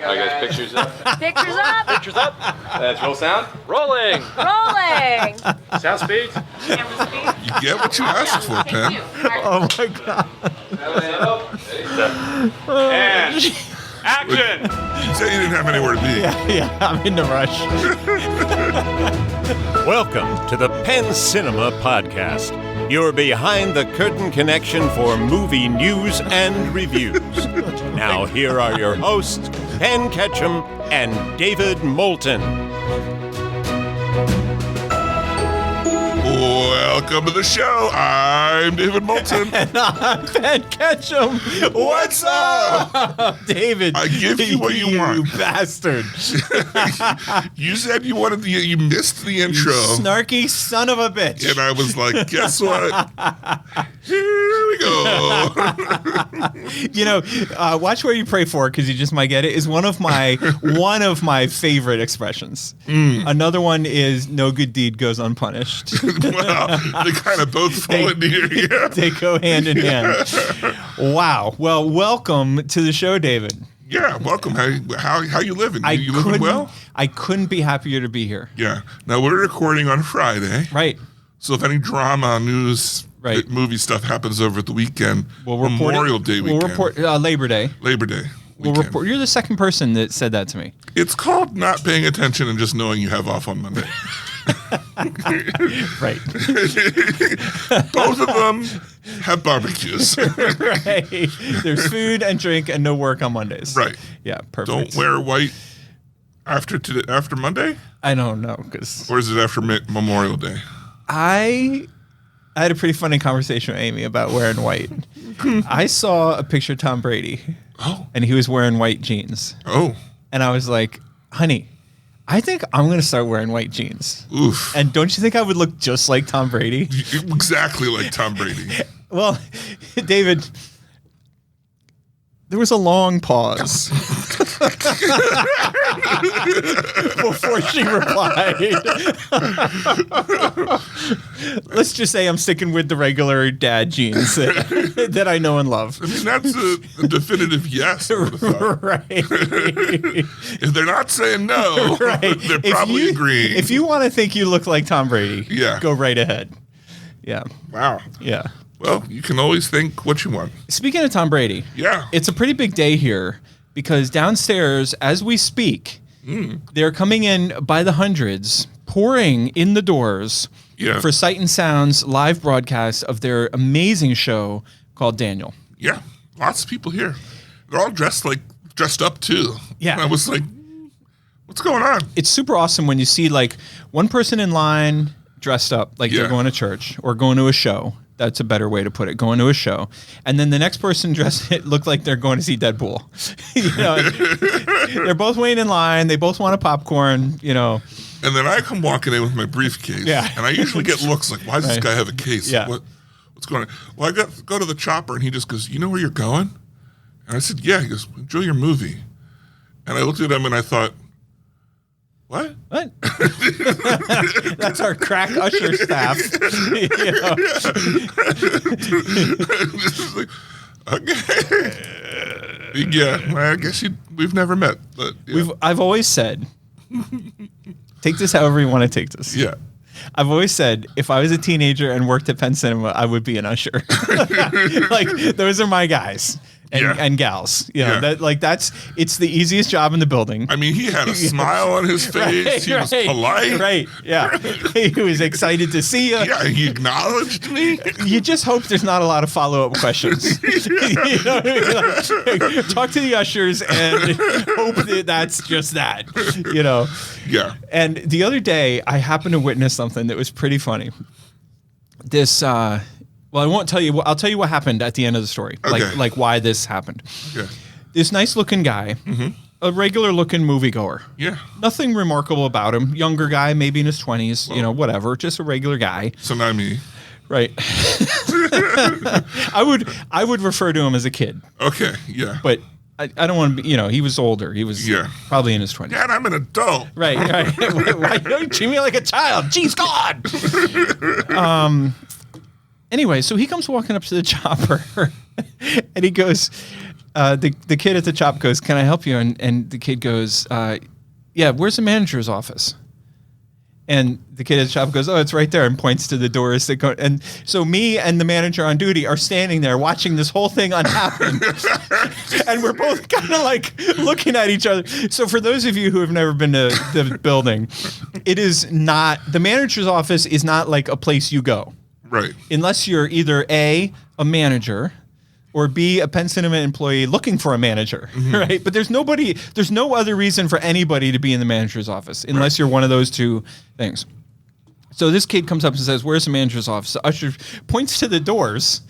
go, guys. Pictures up. Pictures up. Pictures up. Let's roll sound. Rolling. Rolling. Sound speed. Camera speed. You get what you asked for, Take Pam. two. Oh my God. And action. You said you didn't have anywhere to be. Yeah, I'm in the rush. Welcome to the Penn Cinema Podcast, your behind-the-curtain connection for movie news and reviews. Now, here are your hosts, Penn Ketchum and David Moulton. Welcome to the show. I'm David Moulton. And I'm Ben Ketchum. What's up? David. I give you what you want. You bastard. You said you wanted you missed the intro. Snarky son of a bitch. And I was like, guess what? Here we go. Watch where you pray for, because you just might get it, is one of my favorite expressions. Another one is no good deed goes unpunished. Well, they kind of both fall into here. Yeah. They go hand in hand. Wow. Well, welcome to the show, David. Yeah, welcome. How you living? You living well? I couldn't be happier to be here. Yeah. Now, we're recording on Friday. Right. So if any drama, news, Right. movie stuff happens over the weekend, We'll report Memorial Day weekend. We'll report Labor Day. Labor Day We'll weekend. report. You're the second person that said that to me. It's called not paying attention and just knowing you have off on Monday. Right. Both of them have barbecues. Right. There's food and drink and no work on Mondays. Right. Yeah, perfect. Don't wear white after Monday? I don't know, because Or is it after Memorial Day? I had a pretty funny conversation with Amy about wearing white. I saw a picture of Tom Brady, and he was wearing white jeans. Oh. And I was like, honey, I think I'm going to start wearing white jeans. Oof. And don't you think I would look just like Tom Brady? Exactly like Tom Brady. Well, David, there was a long pause before she replied. Let's just say I'm sticking with the regular dad jeans that I know and love. I mean, that's a definitive yes. I would've thought. Right. If they're not saying no, Right. they're probably agreeing. If you want to think you look like Tom Brady, Yeah. go right ahead. Yeah. Wow. Yeah. Well, you can always think what you want. Speaking of Tom Brady, Yeah. it's a pretty big day here because downstairs, as we speak, they're coming in by the hundreds, pouring in the doors Yeah. for Sight and Sound's live broadcast of their amazing show called Daniel. Yeah. Lots of people here. They're all dressed up too. Yeah. And I was like, what's going on? It's super awesome when you see like one person in line dressed up like Yeah. they're going to church or going to a show. That's a better way to put it. Going to a show. And then the next person dressed it looked like they're going to see Deadpool. They're both waiting in line. They both want a popcorn, And then I come walking in with my briefcase. Yeah. And I usually get looks like, why does this Right. guy have a case? Yeah. What's going on? Well, I go to the chopper and he just goes, you know where you're going? And I said, yeah. He goes, enjoy your movie. And I looked at him and I thought, what? What? That's our crack usher staff. Just like, okay. Yeah, I guess we've never met. But yeah. I've always said, take this however you want to take this. Yeah. I've always said, if I was a teenager and worked at Penn Cinema, I would be an usher. Like, those are my guys and gals. It's the easiest job in the building. I mean, he had a smile on his face. He was polite. Right, yeah. He was excited to see you. Yeah, he acknowledged me. You just hope there's not a lot of follow-up questions. You know what I mean? Like, talk to the ushers and hope that that's just that, Yeah. And the other day, I happened to witness something that was pretty funny. This, I won't tell you. I'll tell you what happened at the end of the story, Okay. like why this happened. Okay. This nice-looking guy, a regular-looking moviegoer. Yeah. Nothing remarkable about him. Younger guy, maybe in his 20s, whatever. Just a regular guy. So not me. Right. I would refer to him as a kid, Okay. Yeah. but I don't want to be, he was older. He was probably in his 20s. Dad, I'm an adult. Right. Why don't you treat me like a child? Jeez, God. Anyway, so he comes walking up to the chopper and he goes, the kid at the shop goes, "Can I help you?" And the kid goes, "Yeah, where's the manager's office?" And the kid at the shop goes, "Oh, it's right there," and points to the doors that go. And so me and the manager on duty are standing there watching this whole thing unhappen. And we're both kind of like looking at each other. So for those of you who have never been to the building, it is not, the manager's office is not like a place you go. Right. Unless you're either A, a manager, or B, a Penn Cinema employee looking for a manager, right? But there's no other reason for anybody to be in the manager's office unless you're one of those two things. So this kid comes up and says, "Where's the manager's office?" The usher points to the doors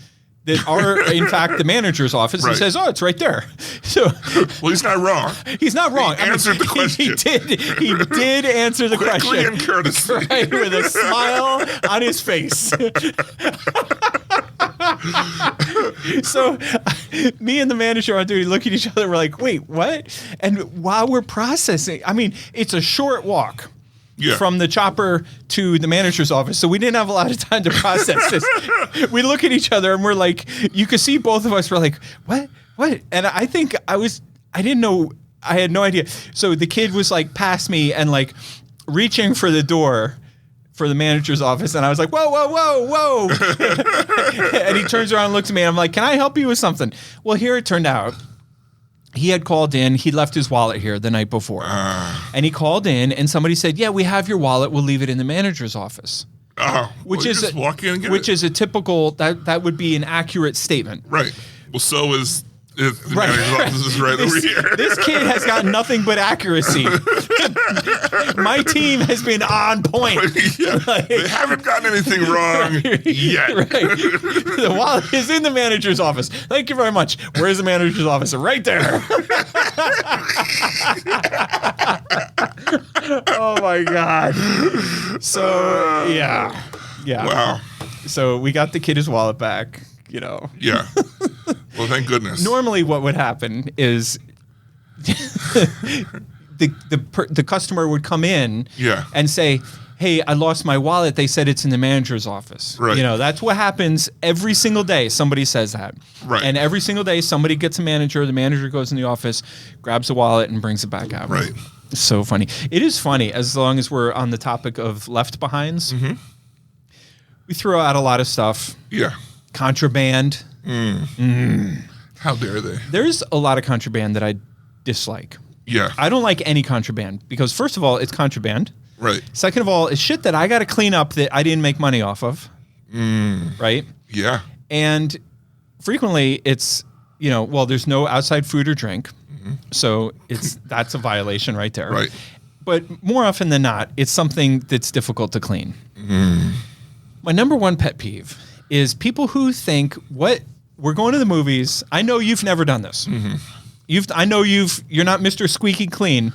that are, in fact, the manager's office and says, "Oh, it's right there." So, well, he's not wrong. He's not wrong. He answered the question. He did answer the question. Quickly and courteously. Right, with a smile on his face. So me and the manager on duty look at each other and we're like, "Wait, what?" And while we're processing, I mean, it's a short walk from the chopper to the manager's office, so we didn't have a lot of time to process this. We look at each other and we're like, you could see both of us were like, what? And I think I didn't know, I had no idea. So the kid was like past me and like reaching for the door for the manager's office, and I was like, whoa. And he turns around and looks at me, and I'm like, "Can I help you with something?" Well, here it turned out, he had called in, he left his wallet here the night before. And he called in, and somebody said, "Yeah, we have your wallet, we'll leave it in the manager's office." Which is just walk in and get which it. is a typical, that would be an accurate statement. Right. Well, so is the manager's office is right over here. This kid has got nothing but accuracy. My team has been on point. They haven't gotten anything wrong yet. Right. The wallet is in the manager's office. Thank you very much. Where's the manager's office? Right there. Oh my God. So yeah. Wow. So we got the kid his wallet back. Yeah. Well, thank goodness. Normally, what would happen is the customer would come in and say, "Hey, I lost my wallet. They said it's in the manager's office." Right. That's what happens every single day. Somebody says that. Right. And every single day, somebody gets a manager. The manager goes in the office, grabs the wallet, and brings it back out. Right. It's so funny. It is funny, as long as we're on the topic of left behinds. Mm-hmm. We throw out a lot of stuff. Yeah. Contraband. How dare they? There's a lot of contraband that I dislike. Yeah. I don't like any contraband because, first of all, it's contraband. Right. Second of all, it's shit that I got to clean up that I didn't make money off of. Right? Yeah. And frequently it's, there's no outside food or drink. So that's a violation right there. Right. But more often than not, it's something that's difficult to clean. My number one pet peeve is people who think, we're going to the movies. I know you've never done this. I know you're not Mr. Squeaky Clean,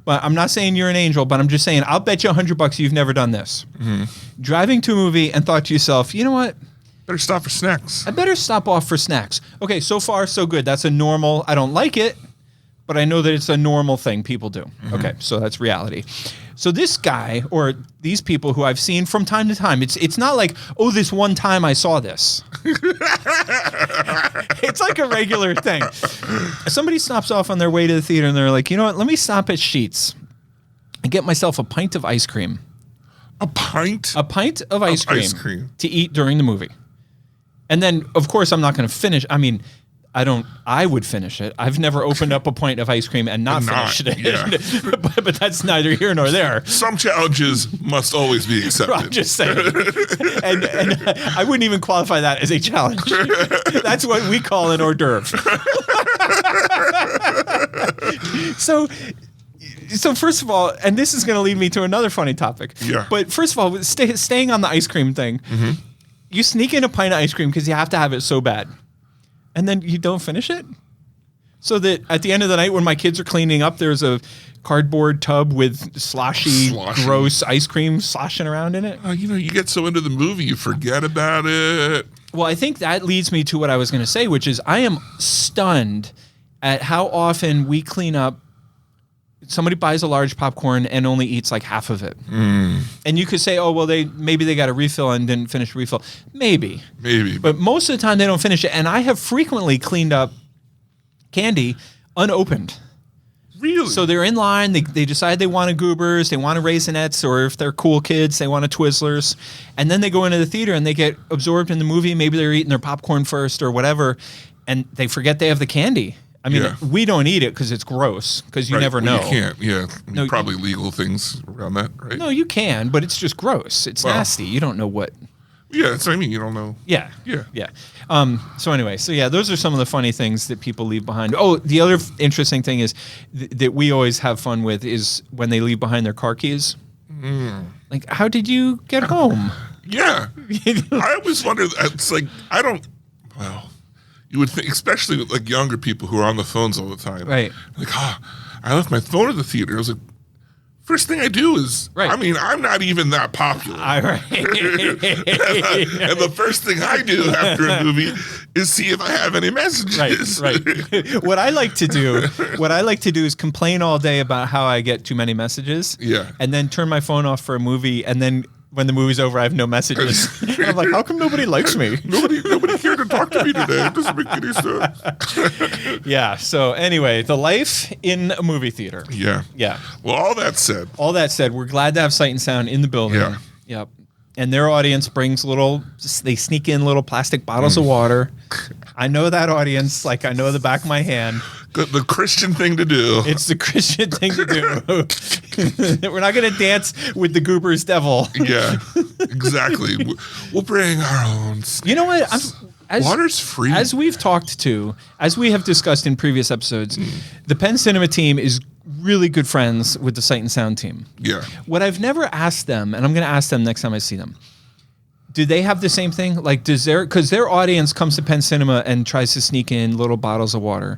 but I'm not saying you're an angel, but I'm just saying, I'll bet you $100 you've never done this. Driving to a movie and thought to yourself, you know what? Better stop for snacks. I better stop off for snacks. Okay, so far so good. That's a normal, I don't like it, but I know that it's a normal thing people do. Okay, so that's reality. So this guy or these people who I've seen from time to time, it's not like, oh, this one time I saw this. It's like a regular thing. Somebody stops off on their way to the theater and they're like, you know what, let me stop at Sheetz and get myself a pint of ice cream. A pint? A pint of ice cream to eat during the movie. And then, of course, I'm not going to finish. I mean, I would finish it. I've never opened up a pint of ice cream and not finished it. Yeah. but that's neither here nor there. Some challenges must always be accepted. I'm just saying. and I wouldn't even qualify that as a challenge. That's what we call an hors d'oeuvre. So first of all, and this is going to lead me to another funny topic. Yeah. But first of all, staying on the ice cream thing, you sneak in a pint of ice cream because you have to have it so bad. And then you don't finish it? So that at the end of the night when my kids are cleaning up, there's a cardboard tub with sloshy, gross ice cream sloshing around in it? You get so into the movie, you forget about it. Well, I think that leads me to what I was going to say, which is I am stunned at how often we clean up. Somebody buys a large popcorn and only eats like half of it. And you could say, oh, well, maybe they got a refill and didn't finish the refill. Maybe. Maybe. But most of the time they don't finish it. And I have frequently cleaned up candy unopened. Really? So they're in line. They decide they want a Goobers, they want a Raisinets, or if they're cool kids, they want a Twizzlers. And then they go into the theater and they get absorbed in the movie. Maybe they're eating their popcorn first or whatever, and they forget they have the candy. I mean, we don't eat it because it's gross, because you never know. You can't, probably legal things around that, right? No, you can, but it's just gross. It's nasty. You don't know what. Yeah, that's what I mean. You don't know. Yeah. Yeah. So anyway, those are some of the funny things that people leave behind. Oh, the other interesting thing is that we always have fun with is when they leave behind their car keys. Like, how did you get home? Yeah. I always wonder, it's like, you would think, especially with like younger people who are on the phones all the time. Right. Like, I left my phone at the theater. I was like, first thing I do is, I mean, I'm not even that popular. Right. And the first thing I do after a movie is see if I have any messages. Right. What I like to do is complain all day about how I get too many messages. Yeah. And then turn my phone off for a movie, and then when the movie's over, I have no messages. I'm like, how come nobody likes me? Nobody cared to talk to me today. It doesn't make any sense. Yeah. So anyway, the life in a movie theater. Yeah. Yeah. Well, all that said, we're glad to have Sight and Sound in the building. Yeah. Yep. And their audience brings they sneak in little plastic bottles of water. I know that audience, like I know the back of my hand. The Christian thing to do. It's the Christian thing to do. We're not going to dance with the Goober's devil. Yeah, exactly. We'll bring our own stuff. You know what? Water's free. As we have discussed in previous episodes, the Penn Cinema team is really good friends with the Sight and Sound team. Yeah. What I've never asked them, and I'm going to ask them next time I see them, do they have the same thing? Like, because their audience comes to Penn Cinema and tries to sneak in little bottles of water.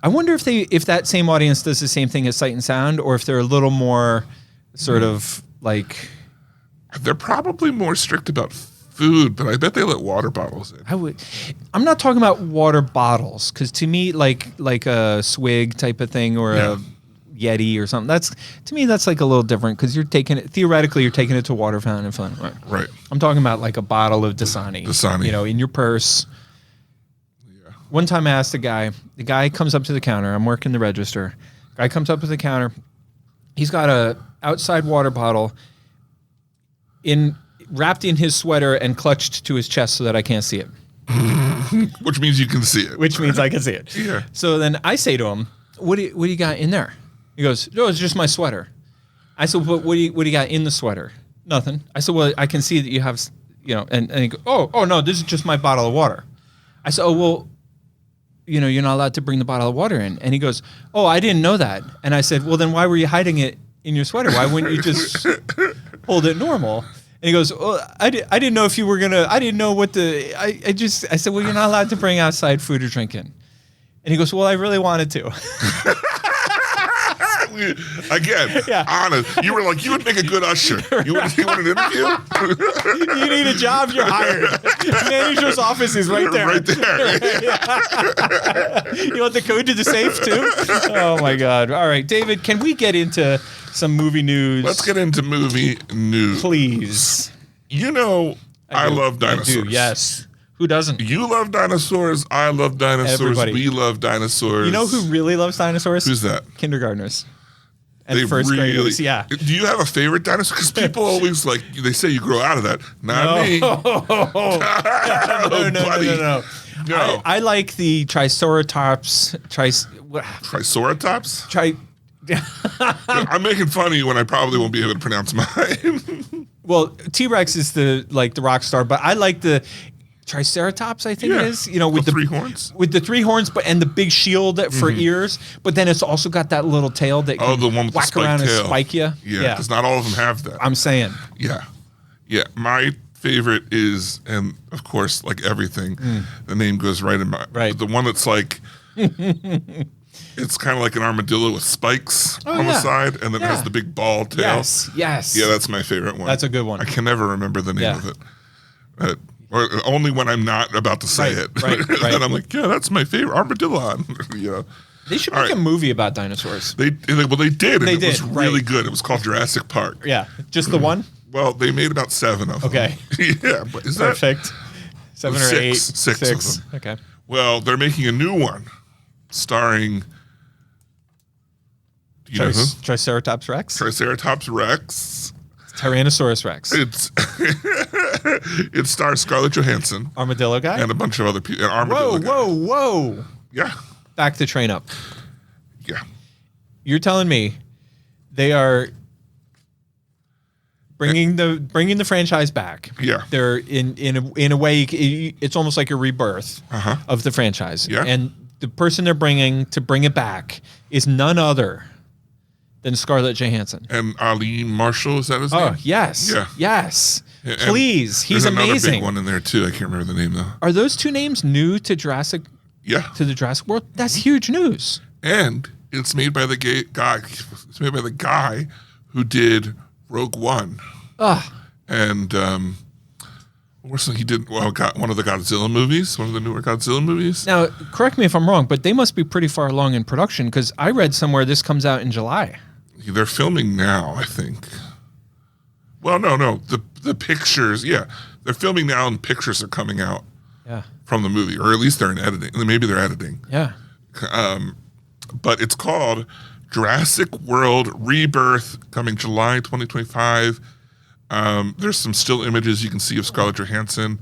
I wonder if that same audience does the same thing as Sight and Sound, or if they're a little more sort of like. They're probably more strict about food, but I bet they let water bottles in. I'm not talking about water bottles, because to me, like a swig type of thing or a Yeti or something. To me, that's like a little different, because you're taking it to a water fountain and filling it. Right. I'm talking about like a bottle of Dasani. In your purse. Yeah. One time I asked the guy comes up to the counter. I'm working the register. Guy comes up to the counter. He's got a outside water bottle wrapped in his sweater and clutched to his chest so that I can't see it. Which means you can see it. Which means I can see it. Yeah. So then I say to him, what do you got in there? He goes, no, it's just my sweater. I said, what do you got in the sweater? Nothing. I said, well, I can see that you have, and he goes, oh, no, this is just my bottle of water. I said, oh, well, you're not allowed to bring the bottle of water in. And he goes, oh, I didn't know that. And I said, well, then why were you hiding it in your sweater? Why wouldn't you just hold it normal? And he goes, oh, I didn't know if you were going to, I didn't know what I said, well, you're not allowed to bring outside food or drink in. And he goes, well, I really wanted to. Again, honest. You were like, you would make a good usher. You want an interview? You need a job, you're hired. Manager's office is right there. Right there. You want the code to the safe too? Oh my God. All right, David, can we get into some movie news? Let's get into movie news. Please. I love dinosaurs. I do, yes. Who doesn't? You love dinosaurs. I love dinosaurs. Everybody. We love dinosaurs. You know who really loves dinosaurs? Who's that? Kindergartners. And first graders, yeah. Do you have a favorite dinosaur? Because people always they say you grow out of that. Not me. No. I like the Triceratops. Triceratops? I'm making fun of you when I probably won't be able to pronounce mine. Well, T-Rex is the rock star, but I like the Triceratops, I think it is. With the 3 horns. With the 3 horns, and the big shield for ears. But then it's also got that little tail that can the one with whack the around tail. and spike you. Yeah, because not all of them have that. I'm saying. Yeah. My favorite is, and of course, like everything, the name goes right in my. Right. The one that's like. It's kind of like an armadillo with spikes on the side, and then it has the big ball tail. Yes. Yeah, that's my favorite one. That's a good one. I can never remember the name of it. Or only when I'm not about to say it. Right. And I'm like, that's my favorite armadillon. They should make a movie about dinosaurs. They did. And it was really good. It was called Jurassic Park. Yeah. Just the one? Well, they made about 7 of them. Okay. Yeah, but is that perfect? 7 or 8? Six of them. Okay. Well, they're making a new one. starring. Do you know who? Triceratops Rex? Triceratops Rex. Tyrannosaurus Rex. It stars Scarlett Johansson. Armadillo guy? And a bunch of other people. Armadillo guy. Whoa. Yeah. Back the train up. Yeah. You're telling me they are bringing the franchise back. Yeah. They're in a way, it's almost like a rebirth of the franchise. Yeah. And the person they're bringing to bring it back is none other than Scarlett Johansson. And Eileen Marshall, is that his name? Oh, yes. Yeah. Yes. And Please. He's there's amazing. another big one in there too. I can't remember the name though. Are those two names new to Jurassic? Yeah. To the Jurassic World? That's huge news. And it's made by the guy. It's made by the guy who did Rogue One. And he did got one of the Godzilla movies, one of the newer Godzilla movies. Now, correct me if I'm wrong, but they must be pretty far along in production because I read somewhere this comes out in July. They're filming now, I think. Well, no. The pictures, yeah. They're filming now and pictures are coming out from the movie, or at least they're in editing. Maybe they're editing. Yeah. But it's called Jurassic World Rebirth, coming July 2025. There's some still images you can see of Scarlett Johansson.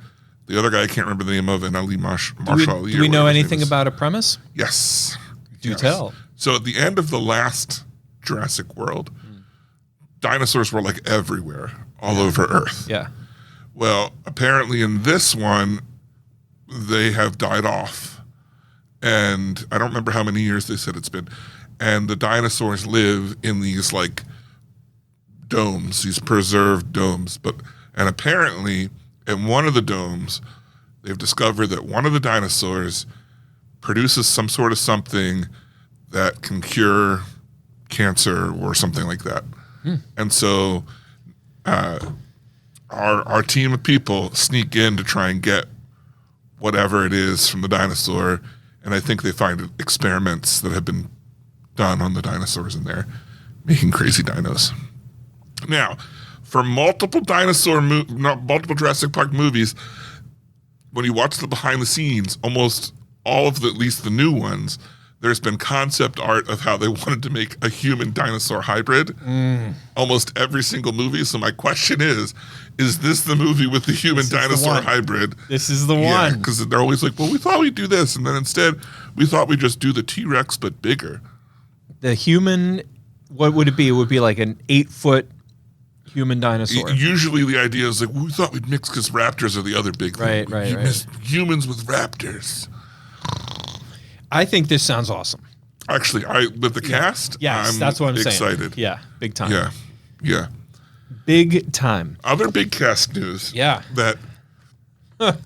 The other guy I can't remember the name of, and Eileen Marshall. Do we know anything about a premise? Yes. Do tell. So at the end of the last Jurassic World, dinosaurs were like everywhere, all over Earth. Yeah. Well, apparently in this one, they have died off. And I don't remember how many years they said it's been. And the dinosaurs live in these like domes, these preserved domes. And apparently in one of the domes, they've discovered that one of the dinosaurs produces some sort of something that can cure cancer or something like that. And so our team of people sneak in to try and get whatever it is from the dinosaur, and I think they find experiments that have been done on the dinosaurs in there, making crazy dinos. Now, for multiple Jurassic Park movies, when you watch the behind the scenes, almost all of at least the new ones, there's been concept art of how they wanted to make a human dinosaur hybrid. Almost every single movie. So my question is this the movie with the human dinosaur hybrid? This is the yeah, one. because they're always like, well, we thought we'd do this. And then instead, we thought we'd just do the T-Rex, but bigger. The human, what would it be? It would be like an 8-foot human dinosaur. Usually the idea is like, well, we thought we'd mix because raptors are the other big thing. Right. Humans with raptors. I think this sounds awesome. Actually, with the cast, yes, that's what I'm excited. saying. Yeah, big time. Yeah. Big time. Other big cast news. Yeah. That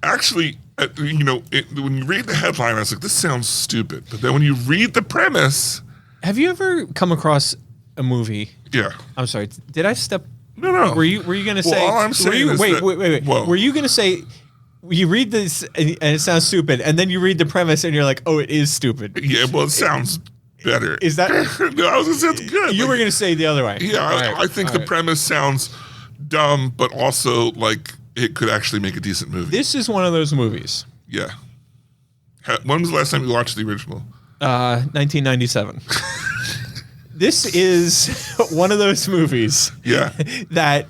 actually, when you read the headline, I was like, this sounds stupid. But then when you read the premise. Have you ever come across a movie? Yeah. I'm sorry. Did I step? No. Were you going to say? All I'm saying is wait. Whoa. Were you going to say? You read this and it sounds stupid, and then you read the premise and you're like, "Oh, it is stupid." Yeah, well, it sounds better. Is that? No, I was gonna say it's good. You were going to say the other way. Yeah, I think the premise sounds dumb, but also like it could actually make a decent movie. This is one of those movies. Yeah. When was the last time you watched the original? 1997. This is one of those movies. Yeah. That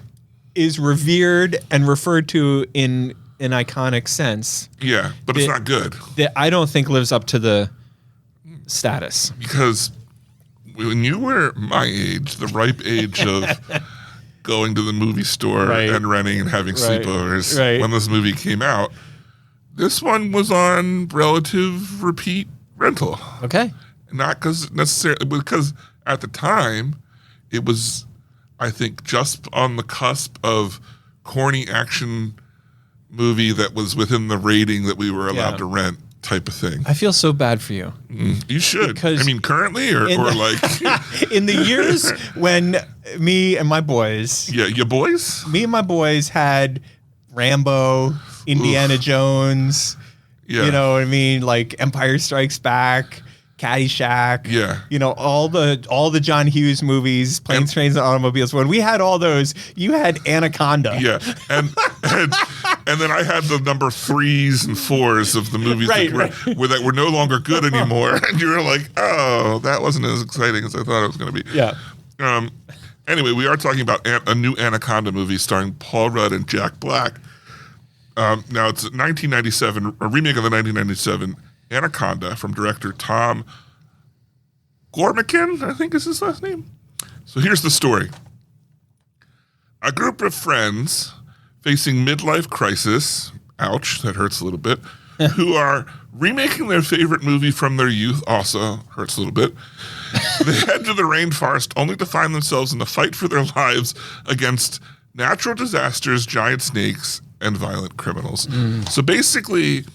is revered and referred to in an iconic sense. Yeah, but it's not good. That I don't think lives up to the status. Because when you were my age, the ripe age of going to the movie store and renting and having sleepovers, when this movie came out, this one was on relative repeat rental. Okay. Not because at the time, it was, I think, just on the cusp of corny action movie that was within the rating that we were allowed to rent type of thing. I feel so bad for you. You should. Because I mean, currently or like... in the years when me and my boys... Yeah, your boys? Me and my boys had Rambo, Indiana Jones, you know what I mean? Like Empire Strikes Back, Caddyshack. Yeah. You know, all the John Hughes movies, Planes, Trains, and Automobiles. When we had all those, you had Anaconda. Yeah. And And then I had the number 3s and 4s of the movies that were no longer good anymore. And you were like, oh, that wasn't as exciting as I thought it was going to be. Yeah. Anyway, we are talking about a new Anaconda movie starring Paul Rudd and Jack Black. Now, it's a 1997, a remake of the 1997 Anaconda from director Tom Gormican, I think is his last name. So here's the story. A group of friends facing midlife crisis, ouch, that hurts a little bit, who are remaking their favorite movie from their youth, also hurts a little bit. They head to the rainforest only to find themselves in a fight for their lives against natural disasters, giant snakes, and violent criminals. So basically,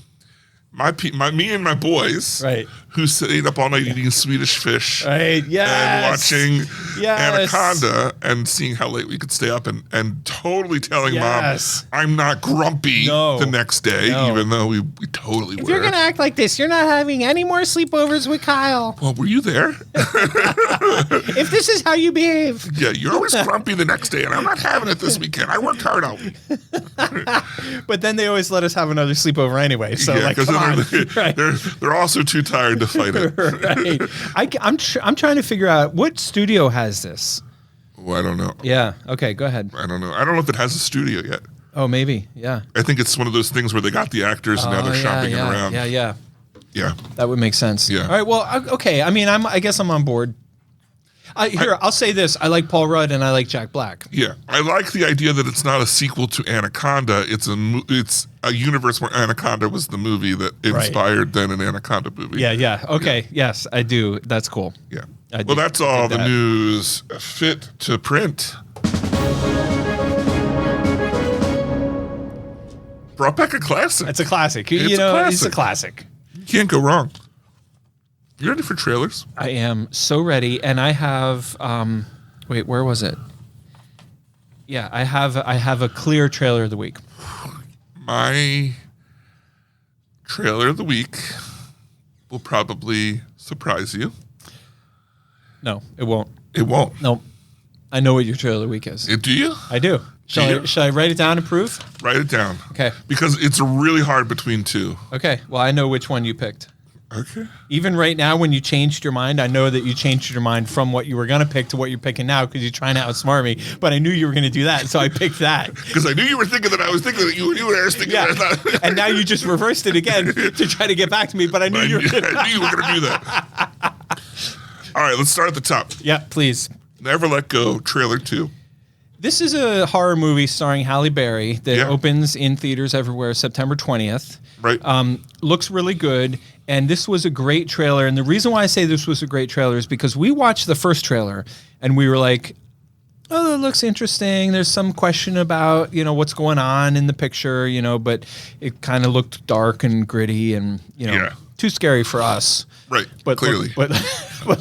me and my boys, who stayed up all night eating Swedish fish, and watching Anaconda, and seeing how late we could stay up, and totally telling Mom I'm not grumpy the next day, even though we totally were. If you're gonna act like this, you're not having any more sleepovers with Kyle. Well, were you there? If this is how you behave. Yeah, you're always grumpy the next day, and I'm not having it this weekend. I worked hard all week. But then they always let us have another sleepover anyway. So come on. They're also too tired to fight it. I'm trying to figure out what studio has this. Well, I don't know. Yeah. Okay. Go ahead. I don't know. I don't know if it has a studio yet. Oh, maybe. Yeah. I think it's one of those things where they got the actors and now they're shopping it around. Yeah. That would make sense. Yeah. All right. Well, okay. I mean, I guess I'm on board. I'll say this. I like Paul Rudd and I like Jack Black. Yeah. I like the idea that it's not a sequel to Anaconda. It's a universe where Anaconda was the movie that inspired then an Anaconda movie. Yeah. Okay. Yeah. Yes, I do. That's cool. Yeah. Well, that's all the news fit to print. Brought back a classic. It's a classic. It's a classic. You can't go wrong. You ready for trailers? I am so ready, and I have. Wait, where was it? Yeah, I have a clear trailer of the week. My trailer of the week will probably surprise you. No, it won't. It won't. No, I know what your trailer of the week is. Do you? I do. Shall I write it down and prove? Write it down. Okay. Because it's really hard between two. Okay. Well, I know which one you picked. Okay. Even right now, when you changed your mind, I know that you changed your mind from what you were going to pick to what you're picking now because you're trying to outsmart me. But I knew you were going to do that, so I picked that. Because I knew you were thinking that I was thinking that you were thinking that. And now you just reversed it again to try to get back to me, but I knew you were going to do that. All right, let's start at the top. Yeah, please. Never Let Go, trailer 2. This is a horror movie starring Halle Berry that opens in theaters everywhere September 20th. Right. Looks really good. And this was a great trailer. And the reason why I say this was a great trailer is because we watched the first trailer and we were like, oh, it looks interesting. There's some question about, what's going on in the picture, but it kind of looked dark and gritty and, too scary for us. Right. But clearly. But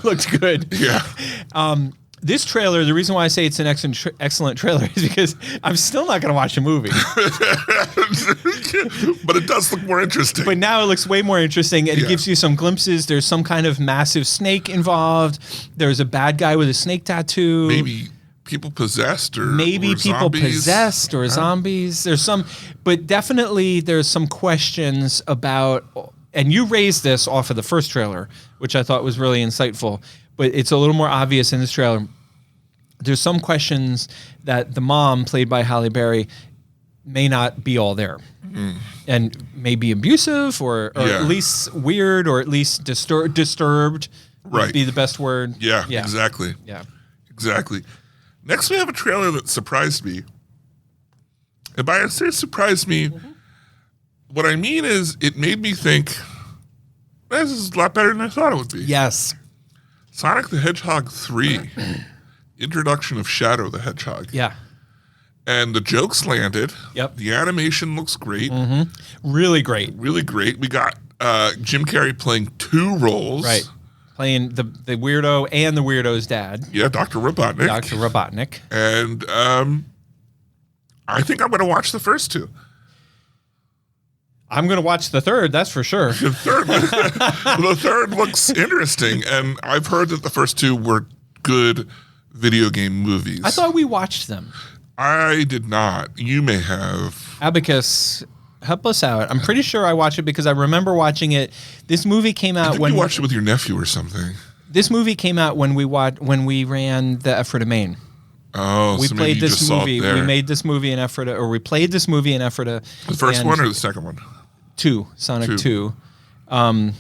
looked good. Yeah. This trailer, the reason why I say it's an excellent trailer is because I'm still not going to watch the movie. But it does look more interesting. But now it looks way more interesting, and it gives you some glimpses. There's some kind of massive snake involved. There's a bad guy with a snake tattoo. Maybe people possessed or zombies. There's some, but definitely there's some questions about, and you raised this off of the first trailer, which I thought was really insightful. But it's a little more obvious in this trailer. There's some questions that the mom, played by Halle Berry, may not be all there. And may be abusive or at least weird or at least disturbed would be the best word. Yeah, exactly. Yeah. Exactly. Next, we have a trailer that surprised me. And by I say surprised me, what I mean is it made me think, this is a lot better than I thought it would be. Yes. Sonic the Hedgehog 3, introduction of Shadow the Hedgehog. Yeah. And the jokes landed. Yep. The animation looks great. Really great. Really great. We got Jim Carrey playing 2 roles. Right. Playing the weirdo and the weirdo's dad. Yeah, Dr. Robotnik. And I think I'm going to watch the first 2. I'm going to watch the third, that's for sure. The third looks interesting, and I've heard that the first 2 were good video game movies. I thought we watched them. I did not. You may have. Abacus, help us out. I'm pretty sure I watched it because I remember watching it. This movie came I out think when you watched it with your nephew or something. This movie came out when we ran the Ephrata Main. Oh, We so maybe played you this just saw it movie. there. We made this movie in Ephrata, or we played this movie in Ephrata. The first and one or the second one? Sonic Two. 2.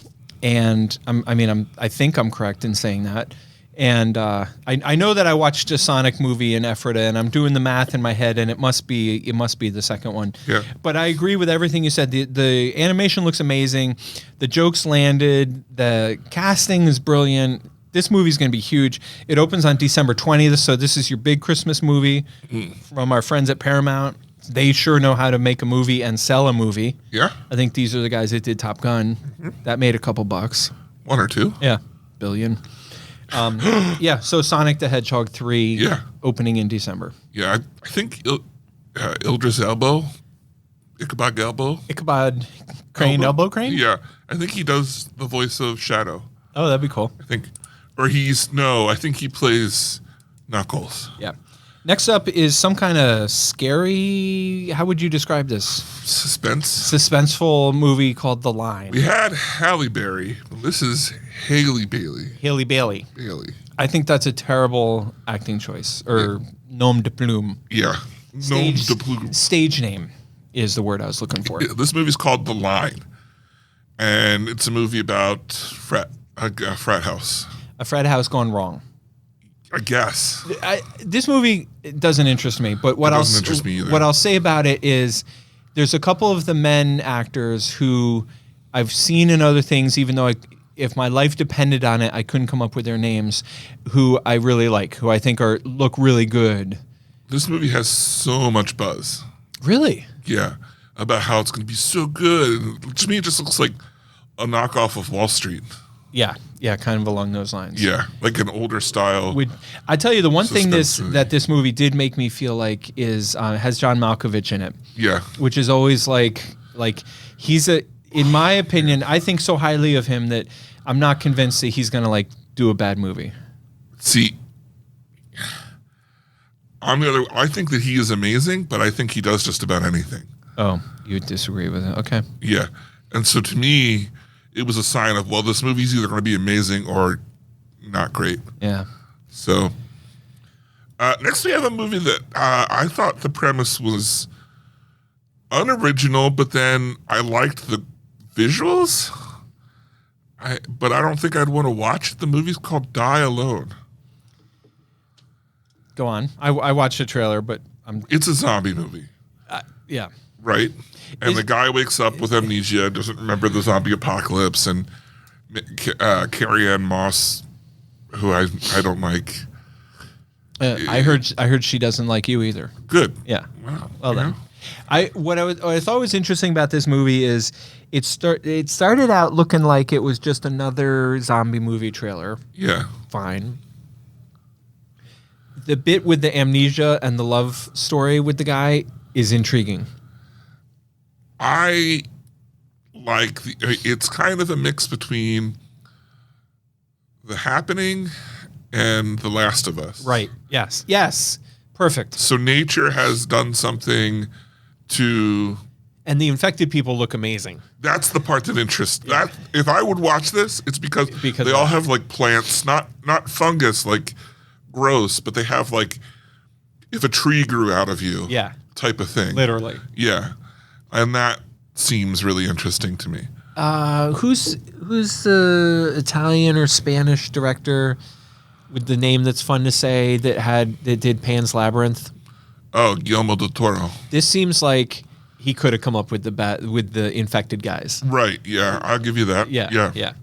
And I think I'm correct in saying that. And I know that I watched a Sonic movie in Ephrata, and I'm doing the math in my head, and it must be the second one. Yeah. But I agree with everything you said. The animation looks amazing. The jokes landed. The casting is brilliant. This movie's going to be huge. It opens on December 20th, so this is your big Christmas movie from our friends at Paramount. They sure know how to make a movie and sell a movie. Yeah. I think these are the guys that did Top Gun. That made a couple bucks. One or two. Yeah, billion. Yeah, so Sonic the Hedgehog 3 Yeah. opening in December. Yeah, I think Idris Elba, Ichabod Elbow. Ichabod Crane, elbow crane? Yeah, I think he does the voice of Shadow. Oh, that'd be cool. I think, or I think he plays Knuckles. Yeah. Next up is some kind of scary, how would you describe this? Suspense. Suspenseful movie called The Line. We had Halle Berry. This is Haley Bailey. Haley Bailey. Bailey. I think that's a terrible acting choice, or nom de plume. Yeah. Nom de plume. Stage name is the word I was looking for. This movie's called The Line, and it's a movie about a frat house. A frat house gone wrong. I guess. This movie doesn't interest me, but what doesn't interest me either. What I'll say about it is there's a couple of the men actors who I've seen in other things, even though if my life depended on it, I couldn't come up with their names, who I really like, who I think look really good. This movie has so much buzz. Really? Yeah. About how it's going to be so good. And to me, it just looks like a knockoff of Wall Street. Yeah, kind of along those lines. Yeah, like an older style. I tell you, the one thing Suspense movie. that this movie did make me feel like is has John Malkovich in it. Yeah. Which is always like he's in my opinion, I think so highly of him that I'm not convinced that he's gonna do a bad movie. See, I think that he is amazing, but I think he does just about anything. Oh, you disagree with it? Okay. Yeah, and so to me, it was a sign of, well, this movie's either going to be amazing or not great. Yeah. So next we have a movie that I thought the premise was unoriginal, but then I liked the visuals. But I don't think I'd want to watch it. The movie's called Die Alone. Go on. I watched the trailer, but It's a zombie movie. Yeah. Right? And the guy wakes up with amnesia, doesn't remember the zombie apocalypse, and Carrie Ann Moss, who I don't like. I heard she doesn't like you either. Good. Yeah. Wow. Well then. What I thought was interesting about this movie is it started out looking like it was just another zombie movie trailer. Yeah. Fine. The bit with the amnesia and the love story with the guy is intriguing. I like it's kind of a mix between The Happening and The Last of Us. Right. Yes. Yes. Perfect. So nature has done something to. And the infected people look amazing. That's the part that interests. That if I would watch this, it's because they all have plants, not fungus, gross, but they have if a tree grew out of you. Yeah. Type of thing. Literally. Yeah. And that seems really interesting to me. Who's the Italian or Spanish director with the name that's fun to say that did Pan's Labyrinth? Oh, Guillermo del Toro. This seems like he could have come up with the infected guys. Right. Yeah, I'll give you that. Yeah.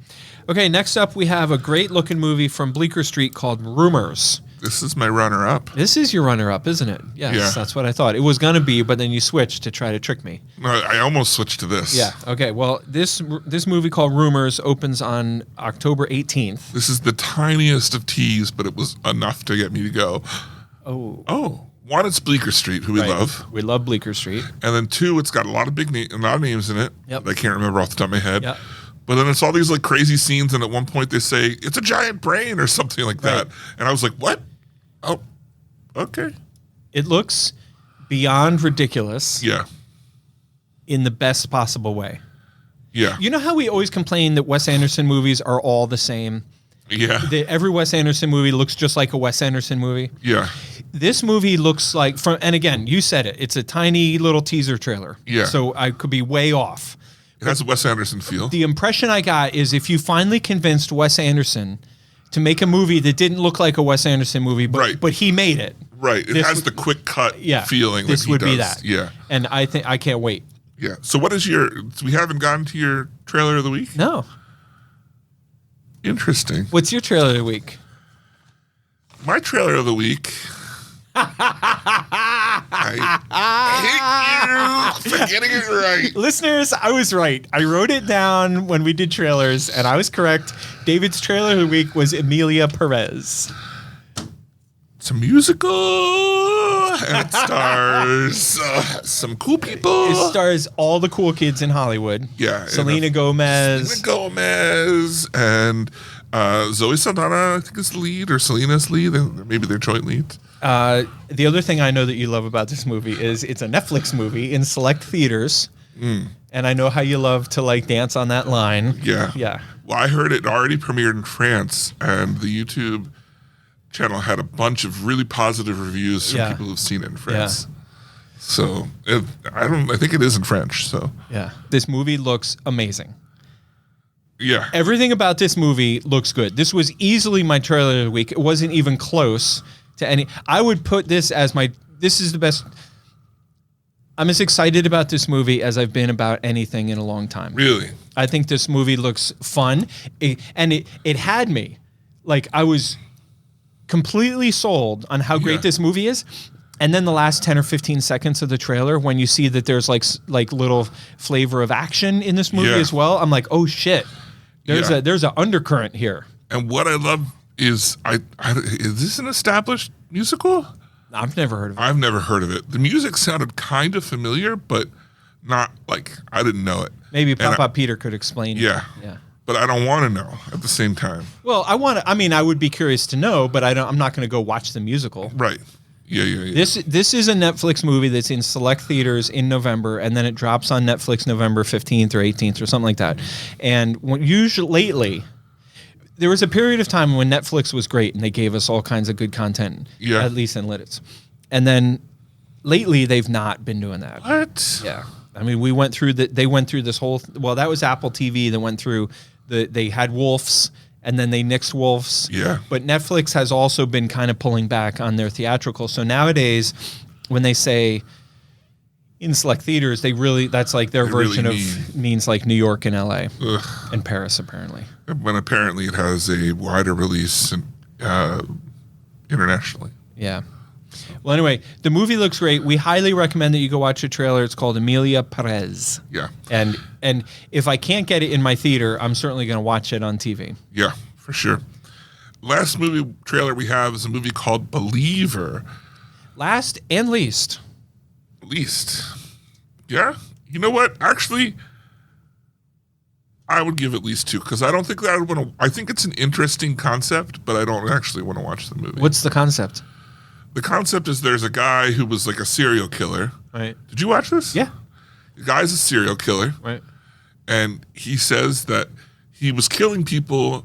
Okay, next up we have a great looking movie from Bleecker Street called Rumors. This is my runner-up. This is your runner-up, isn't it? Yes, Yeah. That's what I thought. It was going to be, but then you switched to try to trick me. No, I almost switched to this. Yeah. Okay. Well, this movie called Rumors opens on October 18th. This is the tiniest of teas, but it was enough to get me to go. Oh. One, it's Bleecker Street, who we love. We love Bleecker Street. And then two, it's got a lot of a lot of names in it. Yep. That I can't remember off the top of my head. Yep. But then it's all these crazy scenes, and at one point they say it's a giant brain or something like that, and I was like, "What? Oh, okay." It looks beyond ridiculous. Yeah. In the best possible way. Yeah. You know how we always complain that Wes Anderson movies are all the same? Yeah. Every Wes Anderson movie looks just like a Wes Anderson movie. Yeah. This movie looks like, and again, you said it, it's a tiny little teaser trailer. Yeah. So I could be way off. It has a Wes Anderson feel. The impression I got is if you finally convinced Wes Anderson to make a movie that didn't look like a Wes Anderson movie, but he made it. Right. It has the quick cut feeling. This would be that. Yeah. And I think I can't wait. Yeah. So what is we haven't gotten to your trailer of the week? No. Interesting. What's your trailer of the week? My trailer of the week. I hate you for getting it right. Listeners, I was right. I wrote it down when we did trailers, and I was correct. David's trailer of the week was Emilia Perez. It's a musical, and it stars some cool people. It stars all the cool kids in Hollywood. Yeah. Selena Gomez. And Zoe Saldana, I think, is the lead, or Selena's lead. Maybe they're joint leads. The other thing I know that you love about this movie is it's a Netflix movie in select theaters. And I know how you love to like dance on that line. Yeah. Yeah. Well, I heard it already premiered in France, and the YouTube channel had a bunch of really positive reviews from people who've seen it in France. Yeah. So I think it is in French. So yeah, this movie looks amazing. Yeah, everything about this movie looks good. This was easily my trailer of the week. It wasn't even close to any. I would put this as this is the best. I'm as excited about this movie as I've been about anything in a long time. Really? I think this movie looks fun. It had me. Like, I was completely sold on how great this movie is. And then the last 10 or 15 seconds of the trailer, when you see that there's like little flavor of action in this movie as well, I'm like, oh shit. There's an undercurrent here. And what I love is is this an established musical? I've never heard of it. I've never heard of it. The music sounded kind of familiar, but not like I didn't know it. Maybe Papa Peter could explain. Yeah. Yeah. But I don't want to know at the same time. Well, I would be curious to know, but I'm not going to go watch the musical. Right. Yeah. This is a Netflix movie that's in select theaters in November, and then it drops on Netflix November 15th or 18th or something like that. And usually lately, there was a period of time when Netflix was great and they gave us all kinds of good content, at least in Lidditz. And then lately, they've not been doing that. What? Yeah. I mean, they went through this whole, that was Apple TV that went through, they had Wolves, and then they nixed Wolves. Yeah. But Netflix has also been kind of pulling back on their theatrical. So nowadays, when they say in select theaters, that's like their version of means like New York and LA and Paris, apparently. When apparently it has a wider release internationally. Yeah. Well, anyway, the movie looks great. We highly recommend that you go watch the trailer. It's called Emilia Perez. Yeah. And if I can't get it in my theater, I'm certainly going to watch it on TV. Yeah, for sure. Last movie trailer we have is a movie called Believer. Last and least. Yeah? You know what? Actually, I would give at least 2 because I don't think that I would want to. I think it's an interesting concept, but I don't actually want to watch the movie. What's the concept? The concept is there's a guy who was like a serial killer. Right. Did you watch this? Yeah. The guy's a serial killer. Right. And he says that he was killing people.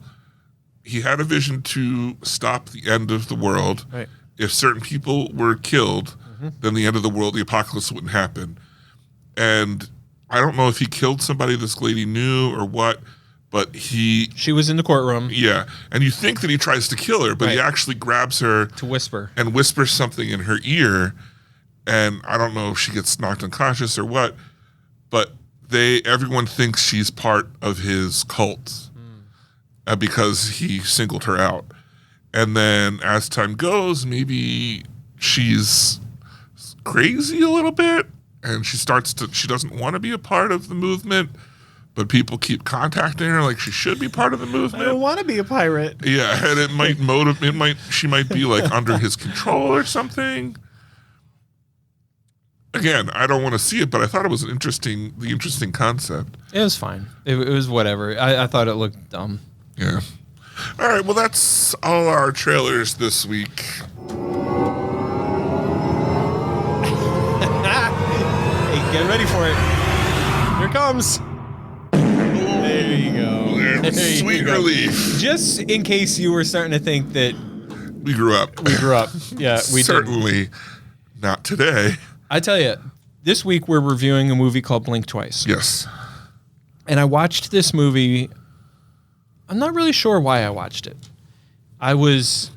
He had a vision to stop the end of the world. Right. If certain people were killed, then the end of the world, the apocalypse wouldn't happen. And I don't know if he killed somebody this lady knew or what, but she was in the courtroom. Yeah. And you think that he tries to kill her, but he actually grabs her to whisper and whispers something in her ear. And I don't know if she gets knocked unconscious or what, but everyone thinks she's part of his cult because he singled her out. And then as time goes, maybe she's crazy a little bit and she doesn't want to be a part of the movement, but people keep contacting her like she should be part of the movement. I don't want to be a pirate. Yeah, and it might she might be like under his control or something. Again, I don't want to see it, but I thought it was the interesting concept. It was fine. It was whatever. I thought it looked dumb. Yeah. All right, well, that's all our trailers this week. Get ready for it. Here it comes. There you go. There you Sweet go. relief. Just in case you were starting to think that We grew up. we grew up. Yeah, we did. Certainly not today. I tell you, this week we're reviewing a movie called Blink Twice. Yes. And I watched this movie. I'm not really sure why I watched it. I was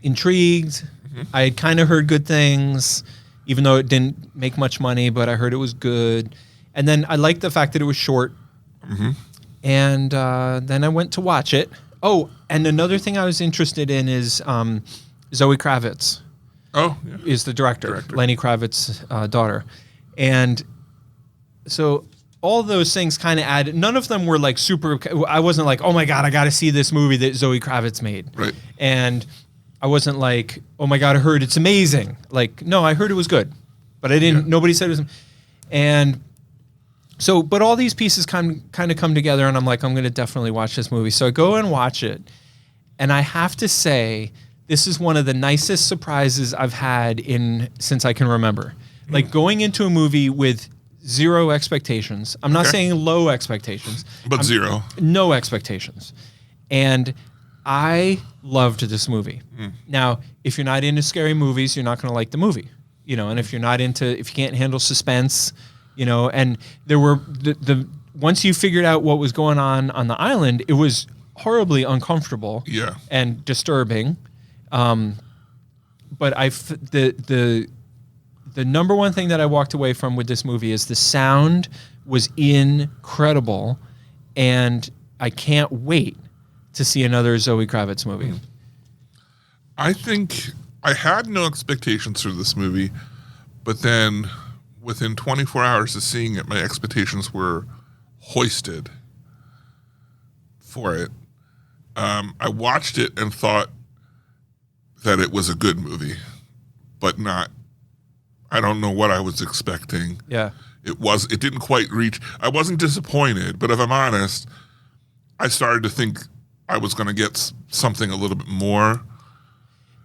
intrigued. I had kind of heard good things, even though it didn't make much money, but I heard it was good. And then I liked the fact that it was short. And then I went to watch it. Oh, and another thing I was interested in is Zoe Kravitz is the director. Lenny Kravitz's daughter. And so all those things kind of added. None of them were like super. I wasn't like, oh my God, I got to see this movie that Zoe Kravitz made. Right. And I wasn't like, oh my God, I heard it's amazing. Like, no, I heard it was good, but I didn't. Nobody said it was. And so, but all these pieces kind of come together, and I'm like, I'm going to definitely watch this movie. So I go and watch it, and I have to say, this is one of the nicest surprises I've had since I can remember. Like going into a movie with zero expectations. I'm not saying low expectations, But zero. No expectations. And I loved this movie. Now, if you're not into scary movies, you're not going to like the movie, and if you can't handle suspense, and there were the once you figured out what was going on the island, it was horribly uncomfortable and disturbing. But the number one thing that I walked away from with this movie is the sound was incredible, and I can't wait to see another Zoe Kravitz movie. I think I had no expectations for this movie, but then within 24 hours of seeing it, my expectations were hoisted for it. I watched it and thought that it was a good movie, but not. I don't know what I was expecting. Yeah. It didn't quite reach. I wasn't disappointed, but if I'm honest, I started to think I was going to get something a little bit more.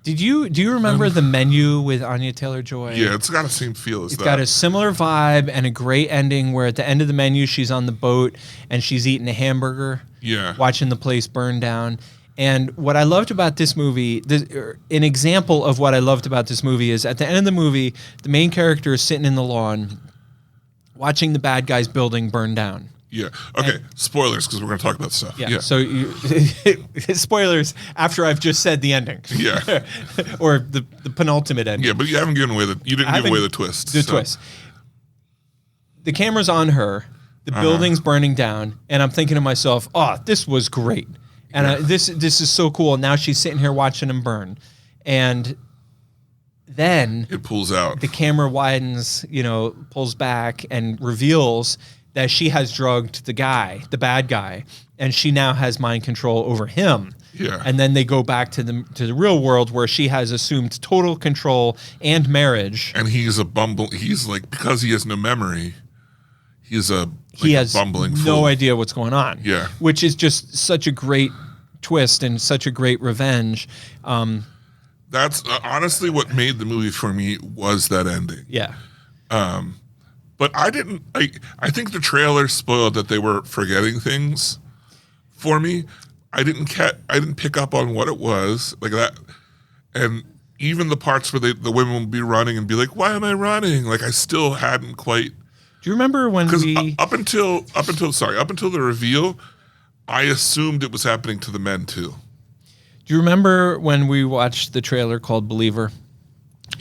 Do you remember the menu with Anya Taylor-Joy? Yeah, it's got the same feel as that. It's got a similar vibe and a great ending where at the end of the menu, she's on the boat and she's eating a hamburger. Yeah. Watching the place burn down. And what I loved about this movie, an example of what I loved about this movie is at the end of the movie, the main character is sitting in the lawn watching the bad guy's building burn down. Yeah. Okay. Spoilers, because we're going to talk about stuff. Yeah. So spoilers after I've just said the ending. Yeah. Or the penultimate ending. Yeah, but you haven't given away you didn't give away the twist. The twist. The camera's on her. The building's burning down, and I'm thinking to myself, "Oh, this was great." And this is so cool. Now she's sitting here watching him burn. And then it pulls out. The camera widens, pulls back and reveals that she has drugged the bad guy, and she now has mind control over him. Yeah. And then they go back to the real world where she has assumed total control and marriage. And he's he's like, because he has no memory, he has bumbling fool. No idea what's going on. Yeah. Which is just such a great twist and such a great revenge. That's honestly what made the movie for me was that ending. Yeah. But I didn't. I think the trailer spoiled that they were forgetting things for me. I didn't pick up on what it was like that, and even the parts where the women would be running and be like, "Why am I running?" Like I still hadn't quite. Do you remember when up until the reveal, I assumed it was happening to the men too. Do you remember when we watched the trailer called Believer?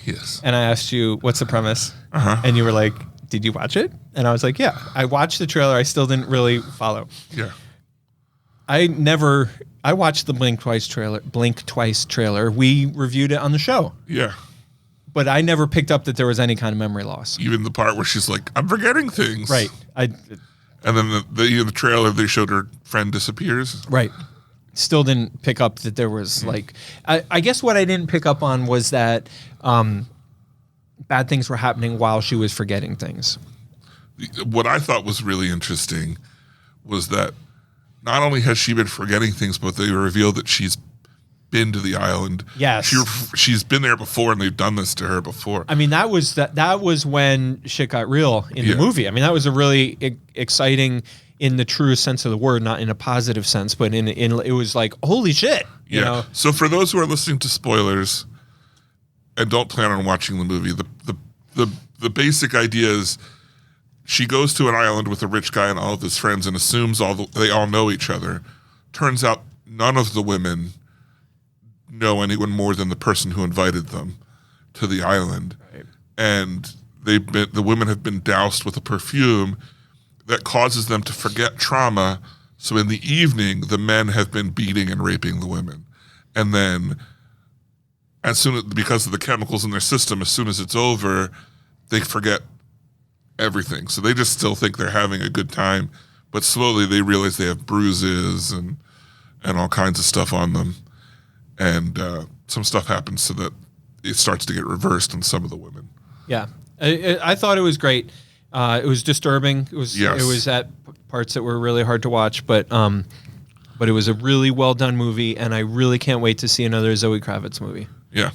Yes. And I asked you, what's the premise? And you were like, did you watch it? And I was like, yeah. I watched the trailer. I still didn't really follow. Yeah. I watched the Blink Twice trailer. We reviewed it on the show. Yeah. But I never picked up that there was any kind of memory loss. Even the part where she's like, I'm forgetting things. Right. And then the trailer, they showed her friend disappears. Right. Still didn't pick up that there was I guess what I didn't pick up on was that bad things were happening while she was forgetting things. What I thought was really interesting was that not only has she been forgetting things, but they revealed that she's been to the island. Yes. She's been there before, and they've done this to her before. I mean, that was when shit got real in the movie. I mean, that was a really exciting, in the truest sense of the word, not in a positive sense, but in it was like, holy shit. You know? So for those who are listening to spoilers and don't plan on watching the movie, the basic idea is she goes to an island with a rich guy and all of his friends and assumes they all know each other. Turns out none of the women know anyone more than the person who invited them to the island. Right. And the women have been doused with a perfume that causes them to forget trauma. So in the evening, the men have been beating and raping the women. And then because of the chemicals in their system, as soon as it's over, they forget everything. So they just still think they're having a good time, but slowly they realize they have bruises and all kinds of stuff on them. And some stuff happens so that it starts to get reversed in some of the women. Yeah. I thought it was great. It was disturbing. It was at parts that were really hard to watch, but it was a really well done movie, and I really can't wait to see another Zoe Kravitz movie. Yeah.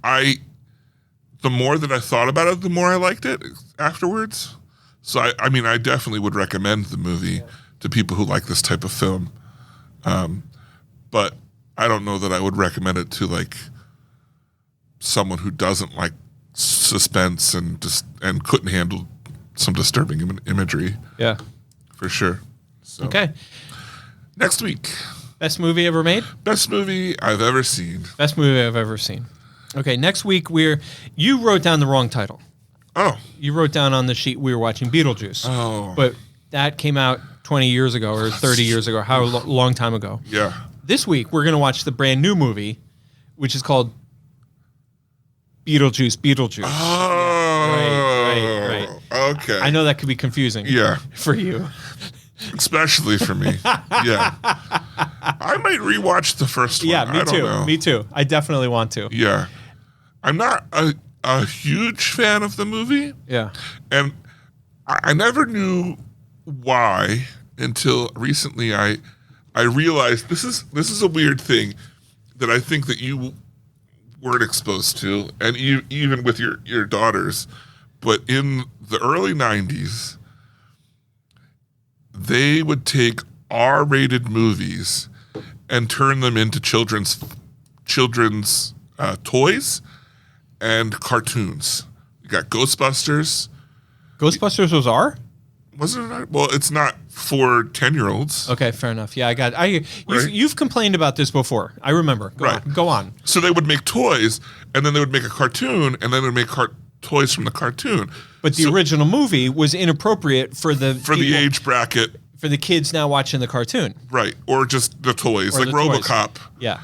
The more that I thought about it, the more I liked it afterwards. So I mean, I definitely would recommend the movie to people who like this type of film. But I don't know that I would recommend it to like someone who doesn't like suspense and couldn't handle some disturbing imagery. Yeah, for sure. So, okay. Next week, best movie ever made. Best movie I've ever seen. Best movie I've ever seen. Okay, next week you wrote down the wrong title. Oh, you wrote down on the sheet we were watching Beetlejuice. Oh, but that came out 20 years ago or 30 years ago. How long time ago? Yeah. This week we're going to watch the brand new movie, which is called Beetlejuice. Oh, right. Okay. I know that could be confusing. Yeah. For you. Especially for me. Yeah. I might rewatch the first one. Yeah, me I too. don't know. Me too. I definitely want to. Yeah. I'm not a huge fan of the movie. Yeah. And I never knew why until recently I realized this is a weird thing that I think that you weren't exposed to, and even with your daughters. But in the early 90s, they would take R-rated movies and turn them into children's toys and cartoons. You got Ghostbusters. Ghostbusters was R? Wasn't it? Well, it's not for 10-year-olds. Okay, fair enough. Yeah, you've complained about this before. I remember. Go on. So they would make toys, and then they would make a cartoon, and then they would make toys from the cartoon. But the original movie was inappropriate for the age bracket. For the kids now watching the cartoon. Right. Or just the toys. Like RoboCop. Toys. Yeah.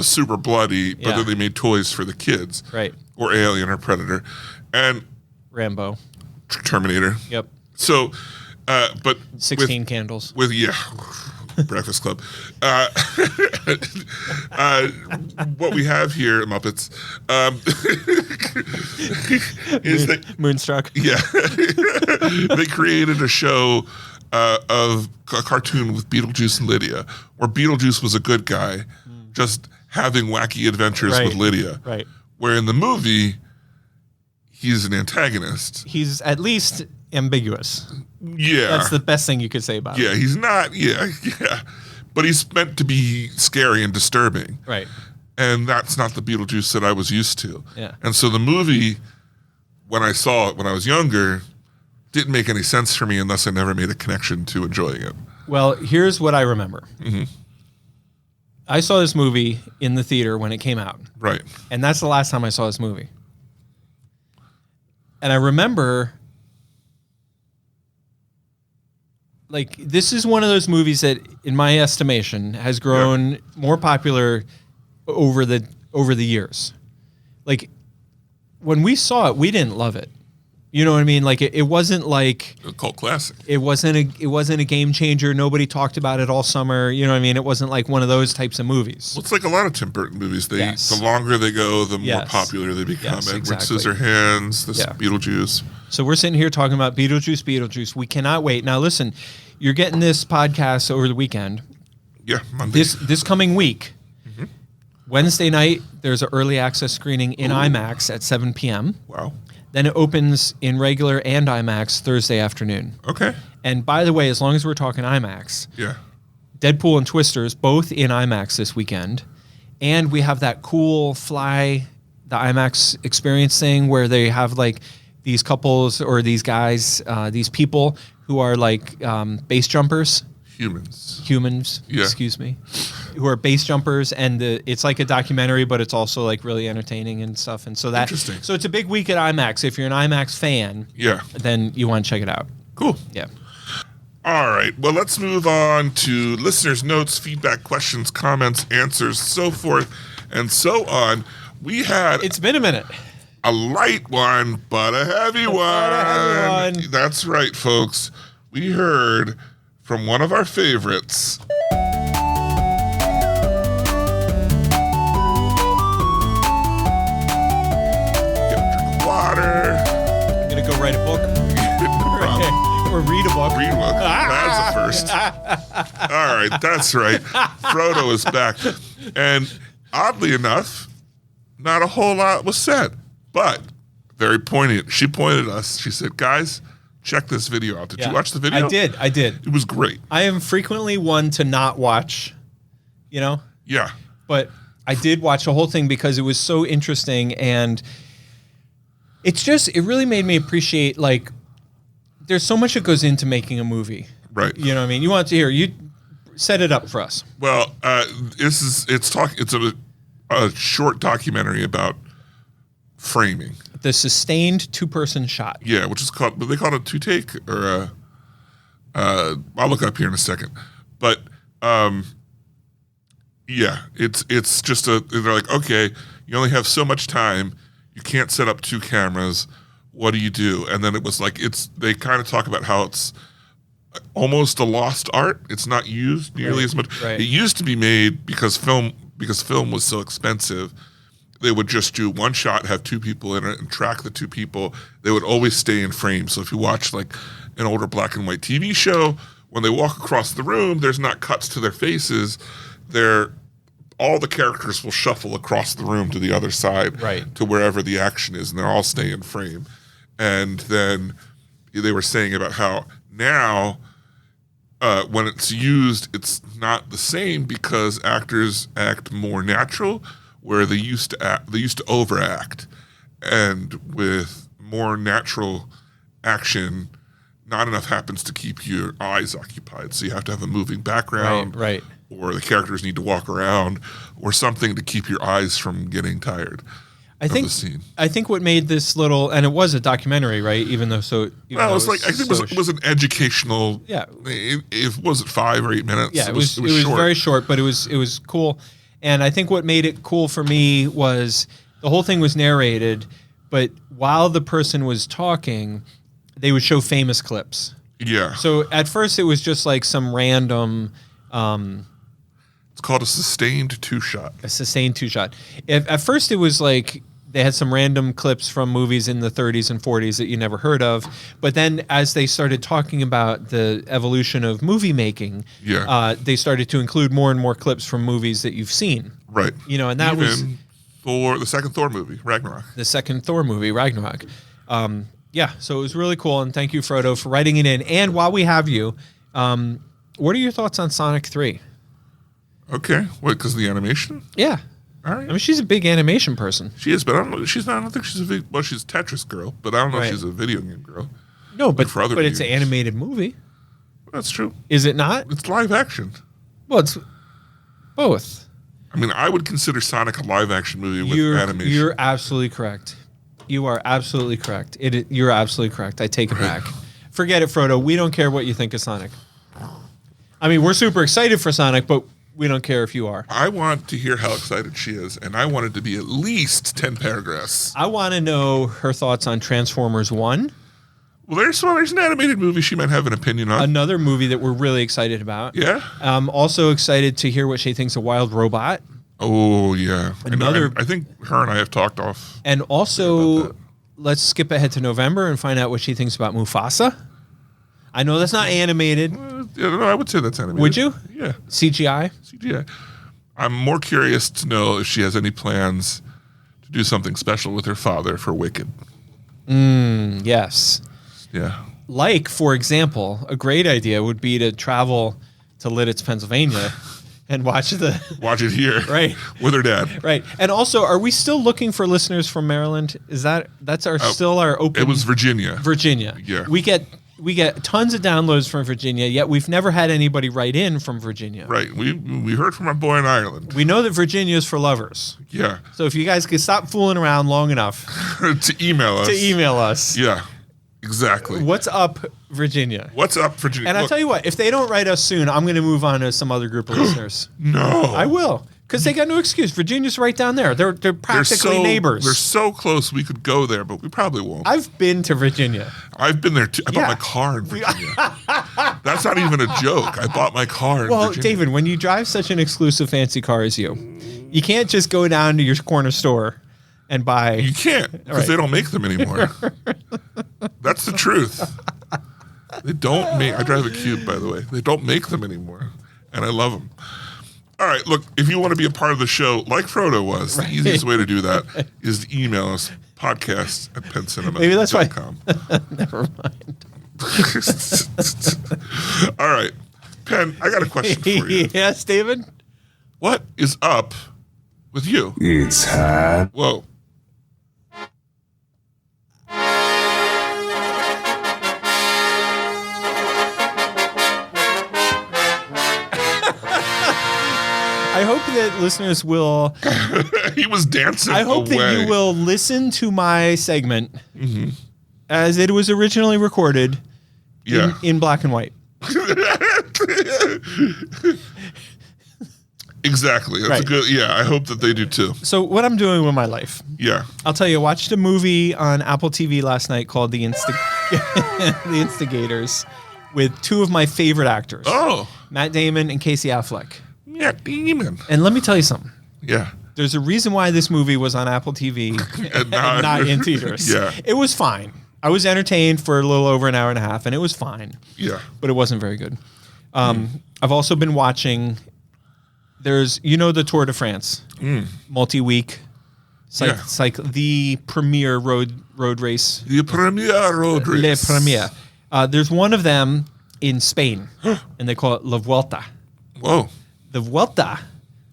Super bloody, but then they made toys for the kids. Right. Or Alien or Predator. And Rambo. Terminator. Yep. So, but 16 candles. Breakfast Club. What we have here, Muppets, is that Moonstruck. Yeah, they created a show of a cartoon with Beetlejuice and Lydia, where Beetlejuice was a good guy, just having wacky adventures with Lydia. Right. Where in the movie, he's an antagonist. He's at least ambiguous. Yeah. That's the best thing you could say about him. Yeah, he's not, yeah. But he's meant to be scary and disturbing. Right. And that's not the Beetlejuice that I was used to. Yeah. And so the movie, when I saw it when I was younger, didn't make any sense for me unless I never made a connection to enjoying it. Well, here's what I remember. Mm-hmm. I saw this movie in the theater when it came out. Right. And that's the last time I saw this movie. And I remember, like, this is one of those movies that, in my estimation, has grown more popular over the years. Like, when we saw it, we didn't love it. You know what I mean? Like, it wasn't like a cult classic. It wasn't a game changer. Nobody talked about it all summer. You know what I mean? It wasn't like one of those types of movies. Well, it's like a lot of Tim Burton movies. The longer they go, the more popular they become. Yes, Edward exactly. Scissorhands, Beetlejuice. So we're sitting here talking about Beetlejuice. We cannot wait. Now, listen, you're getting this podcast over the weekend. Yeah, Monday. This coming week, Wednesday night, there's an early access screening in IMAX at 7 p.m. Wow. Then it opens in regular and IMAX Thursday afternoon. Okay. And by the way, as long as we're talking IMAX, Yeah. Deadpool and Twisters both in IMAX this weekend. And we have that cool the IMAX experience thing where they have like these couples or these guys, these people who are like base jumpers. Humans, Yeah. excuse me, who are base jumpers, and it's like a documentary, but it's also like really entertaining and stuff. And so Interesting. So it's a big week at IMAX. If you're an IMAX fan, Yeah. then you want to check it out. Cool. Yeah. All right. Well, let's move on to listeners' notes, feedback, questions, comments, answers, so forth and so on. We had It's been a minute. a light one, but a heavy one. one. That's right, folks. We heard from one of our favorites. Get a drink of water. I'm gonna go write a book or read a book. Read a book. That's a first. All right, that's right. Frodo is back. And oddly enough, not a whole lot was said, but very poignant. She pointed us. She said, guys, check this video out. Did Yeah. you watch the video? I did. It was great. I am frequently one to not watch, Yeah. but I did watch the whole thing because it was so interesting, and it really made me appreciate, like, there's so much that goes into making a movie. Right. You know what I mean? You want to hear, you set it up for us. Well, it's a short documentary about framing. The sustained two-person shot. Yeah, which is called, but they call it a two-take or I'll look it up here in a second. But yeah, it's just they're like, okay, you only have so much time. You can't set up two cameras. What do you do? And then it was like, they kind of talk about how it's almost a lost art. It's not used nearly as much. Right. It used to be made because film was so expensive. They would just do one shot, have two people in it, and track the two people. They would always stay in frame. So if you watch like an older black and white TV show, when they walk across the room, there's not cuts to their faces. All the characters will shuffle across the room to the other side, Right. to wherever the action is, and they'll all stay in frame. And then they were saying about how now when it's used, it's not the same because actors act more natural, where they used to overact, and with more natural action, not enough happens to keep your eyes occupied. So you have to have a moving background, Right. or the characters need to walk around, or something to keep your eyes from getting tired. I think what made this and it was a documentary, right? Even though Well, it was like, I think it was an educational. Yeah. It was it 5 or 8 minutes. Yeah, it was short. very short, but it was cool. And I think what made it cool for me was the whole thing was narrated, but while the person was talking, they would show famous clips. Yeah. So at first it was just like some random It's called a sustained two-shot. a sustained two-shot. At first it was like they had some random clips from movies in the 30s and 40s that you never heard of. But then as they started talking about the evolution of movie making, they started to include more and more clips from movies that you've seen. Right. And that was the second Thor movie, Ragnarok. the second Thor movie, Ragnarok. So it was really cool. And thank you, Frodo, for writing it in. And while we have you, what are your thoughts on Sonic 3? Okay. What, because of the animation? Yeah. All right. I mean, she's a big animation person. She is, but I don't know. She's not. I don't think she's she's a Tetris girl, but I don't know if she's a video game girl. No, but for other it's an games. animated movie. That's true. Is it not? It's live action. Well, it's both. I mean, I would consider Sonic a live action movie with animation. You're absolutely correct. You are absolutely correct. You're absolutely correct. I take it back. Forget it, Frodo. We don't care what you think of Sonic. I mean, we're super excited for Sonic, but we don't care if you are. I want to hear how excited she is, and I want it to be at least 10 paragraphs. I want to know her thoughts on Transformers 1. Well, there's an animated movie she might have an opinion on. Another movie that we're really excited about. Yeah. Also excited to hear what she thinks of Wild Robot. Oh, yeah. Another- I think her and I have talked off. And about also, that. let's skip ahead to November and find out what she thinks about Mufasa. I know that's not animated. Yeah, no, I would say that's animated. Would you? Yeah. CGI? CGI. I'm more curious to know if she has any plans to do something special with her father for Wicked. Yes. Yeah. Like, for example, a great idea would be to travel to Lidditz, Pennsylvania and watch it here. Right. With her dad. Right. And also, are we still looking for listeners from Maryland? That's still our open? It was Virginia. Virginia. Yeah. We get tons of downloads from Virginia, yet we've never had anybody write in from Virginia. Right. We heard from our boy in Ireland. We know that Virginia is for lovers. Yeah. So if you guys could stop fooling around long enough to email us. Yeah. Exactly. What's up, Virginia? What's up, Virginia? And I'll tell you what, if they don't write us soon, I'm going to move on to some other group of listeners. No. I will. Because they got no excuse. Virginia's right down there. They're practically neighbors. They're so close we could go there, but we probably won't. I've been to Virginia. I've been there too. I bought my car in Virginia. That's not even a joke. I bought my car in Virginia. David, when you drive such an exclusive fancy car as you can't just go down to your corner store and buy. You can't, because they don't make them anymore. That's the truth. They don't make. I drive a Cube, by the way. They don't make them anymore, and I love them. All right, look, if you want to be a part of the show, like Frodo was, the easiest way to do that is to email us, podcast@penncinema.com. Maybe that's why. Never mind. All right, Penn, I got a question for you. Yes, David? What is up with you? It's hot. Whoa. I hope that listeners will. He was dancing. I hope away. that you will listen to my segment as it was originally recorded in black and white. Exactly. That's a good. Yeah, I hope that they do too. So what I'm doing with my life. Yeah. I'll tell you, I watched a movie on Apple TV last night called The Instigators with two of my favorite actors. Oh. Matt Damon and Casey Affleck. Yeah, Damon. And let me tell you something. Yeah. There's a reason why this movie was on Apple TV and not in theaters. Yeah. It was fine. I was entertained for a little over an hour and a half, and it was fine. Yeah. But it wasn't very good. I've also been watching, the Tour de France, multi-week, the premier road race. The premier road race. Le Premier. There's one of them in Spain, and they call it La Vuelta. Whoa. The Vuelta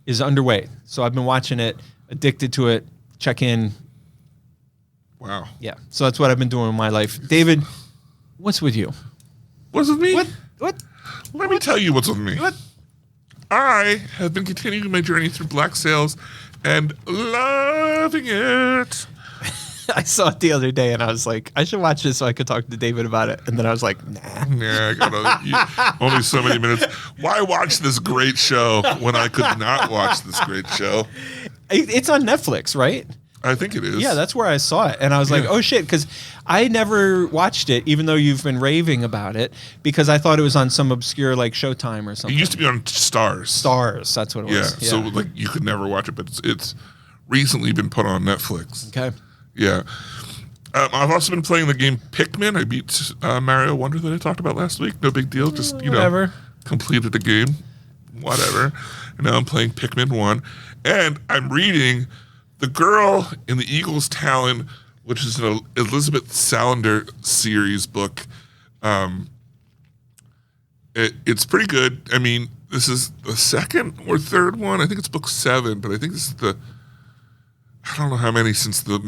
is underway. So I've been watching it, addicted to it, check in. Wow. Yeah. So that's what I've been doing in my life. David, what's with you? What's with me? What? Let me tell you what's with me. What? I have been continuing my journey through Black Sails and loving it. I saw it the other day and I was like, I should watch this so I could talk to David about it. And then I was like, nah. Yeah, only so many minutes. Why watch this great show when I could not watch this great show? It's on Netflix, right? I think it is. Yeah, that's where I saw it. And I was like, oh shit, because I never watched it, even though you've been raving about it, because I thought it was on some obscure like Showtime or something. It used to be on Stars. Stars, that's what it was. Yeah, so like you could never watch it, but it's recently been put on Netflix. Okay. Yeah. I've also been playing the game Pikmin. I beat Mario Wonder that I talked about last week. No big deal. Just, whatever. Completed the game. Whatever. And now I'm playing Pikmin 1. And I'm reading The Girl in the Eagle's Talon, which is an Elizabeth Salander series book. It's pretty good. I mean, this is the second or third one. I think it's book 7, but I think this is I don't know how many since the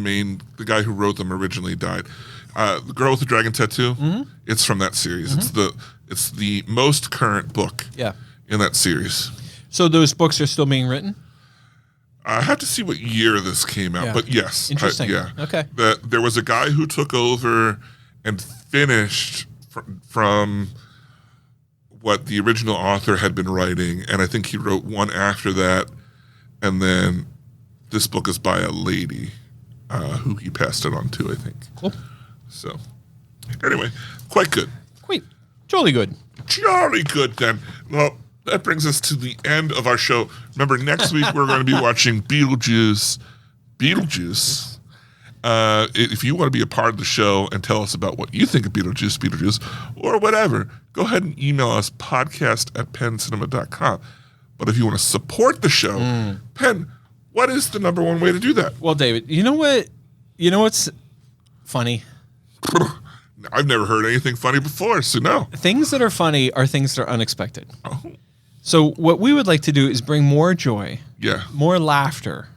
guy who wrote them originally died. The Girl with the Dragon Tattoo. Mm-hmm. It's from that series. Mm-hmm. It's the most current book. In that series. So those books are still being written? I have to see what year this came out, but yes. Interesting. Okay. There was a guy who took over and finished from what the original author had been writing, and I think he wrote one after that, and then this book is by a lady who he passed it on to, I think. Cool. So, anyway, quite good. Quite jolly good. Jolly good, then. Well, that brings us to the end of our show. Remember, next week we're going to be watching Beetlejuice. If you want to be a part of the show and tell us about what you think of Beetlejuice, or whatever, go ahead and email us, podcast@penncinema.com. But if you want to support the show, Penn, what is the number one way to do that? Well, David, you know what? You know what's funny? I've never heard anything funny before, so no. Things that are funny are things that are unexpected. Oh. So what we would like to do is bring more joy, Yeah. more laughter,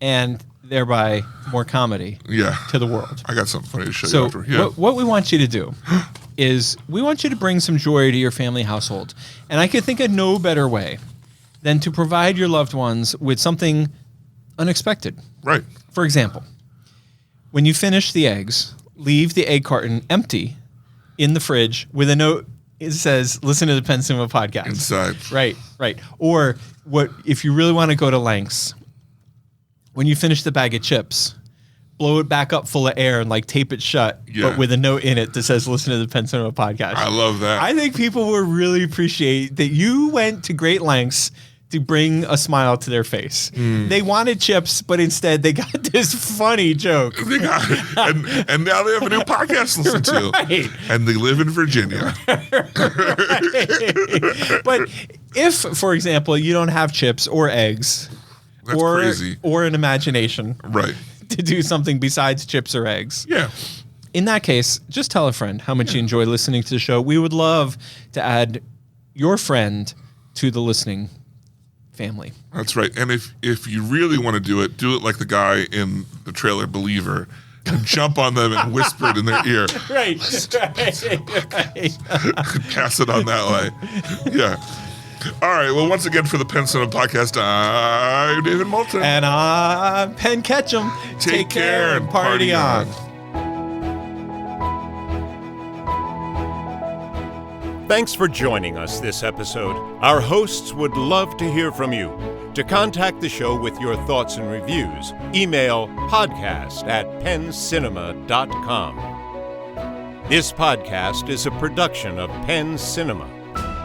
and thereby more comedy to the world. I got something funny to show you So after. Yeah. what we want you to do is we want you to bring some joy to your family household. And I could think of no better way than to provide your loved ones with something unexpected. Right. For example, when you finish the eggs, leave the egg carton empty in the fridge with a note. It says, listen to the Penn Cinema podcast. Inside. Right. Or what if you really want to go to lengths, when you finish the bag of chips, blow it back up full of air and like tape it shut, but with a note in it that says, listen to the Penn Cinema podcast. I love that. I think people will really appreciate that you went to great lengths to bring a smile to their face. They wanted chips, but instead they got this funny joke. They got it. And now they have a new podcast to listen to. Right. And they live in Virginia. But if, for example, you don't have chips or eggs, That's crazy. or an imagination Right. to do something besides chips or eggs, Yeah. in that case, just tell a friend how much you enjoy listening to the show. We would love to add your friend to the listening family. That's right. And if you really want to do it like the guy in the trailer Believer and jump on them and whisper it in their ear. Right. Pass it on that way. Yeah. All right. Well, once again for the Penn Cinema podcast, I'm David Moulton. And I'm Penn Ketchum. Take care and party on. Thanks for joining us this episode. Our hosts would love to hear from you. To contact the show with your thoughts and reviews, email podcast@penncinema.com. This podcast is a production of Penn Cinema.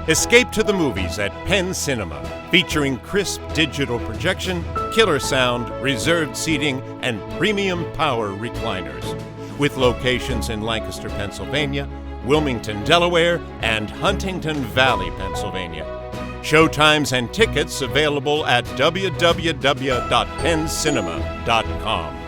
Escape to the movies at Penn Cinema, featuring crisp digital projection, killer sound, reserved seating, and premium power recliners. With locations in Lancaster, Pennsylvania, Wilmington, Delaware, and Huntington Valley, Pennsylvania. Showtimes and tickets available at www.penncinema.com.